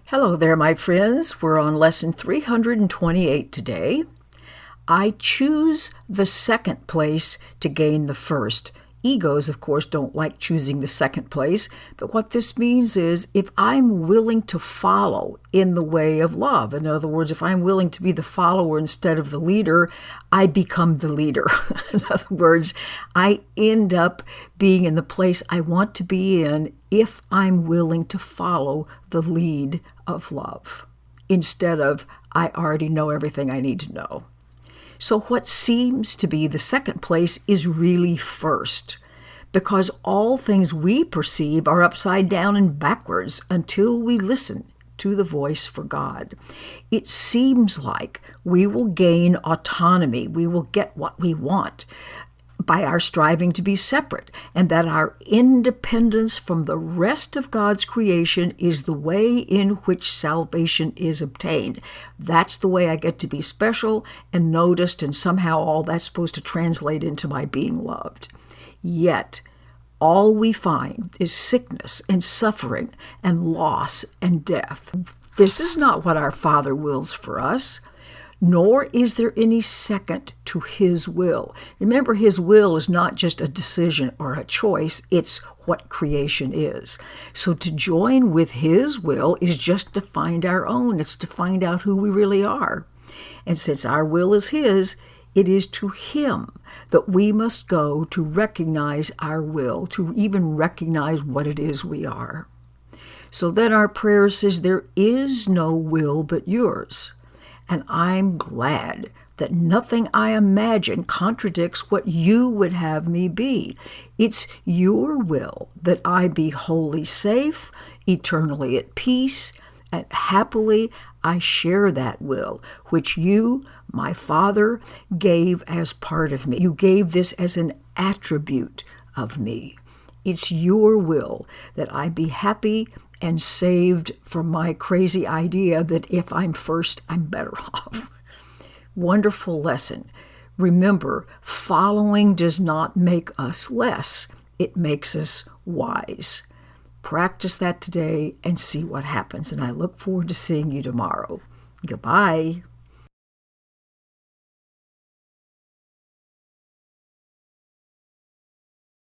Hello there, my friends. We're on lesson 328 today. I choose the second place to gain the first. Egos, of course, don't like choosing the second place, but what this means is if I'm willing to follow in the way of love, in other words, if I'm willing to be the follower instead of the leader, I become the leader. In other words, I end up being in the place I want to be in if I'm willing to follow the lead of love, instead of I already know everything I need to know. So what seems to be the second place is really first, because all things we perceive are upside down and backwards until we listen to the voice for God. It seems like we will gain autonomy, we will get what we want by our striving to be separate, and that our independence from the rest of God's creation is the way in which salvation is obtained. That's the way I get to be special and noticed, and somehow all that's supposed to translate into my being loved. Yet, all we find is sickness and suffering and loss and death. This is not what our Father wills for us, nor is there any second to His will. Remember, His will is not just a decision or a choice, it's what creation is. So to join with His will is just to find our own. It's to find out who we really are. And since our will is His, it is to Him that we must go to recognize our will, to even recognize what it is we are. So then our prayer says, there is no will but yours. And I'm glad that nothing I imagine contradicts what you would have me be. It's your will that I be wholly safe, eternally at peace, and happily I share that will, which you, my Father, gave as part of me. You gave this as an attribute of me. It's your will that I be happy and saved from my crazy idea that if I'm first, I'm better off. Wonderful lesson. Remember, following does not make us less. It makes us wise. Practice that today and see what happens. And I look forward to seeing you tomorrow. Goodbye.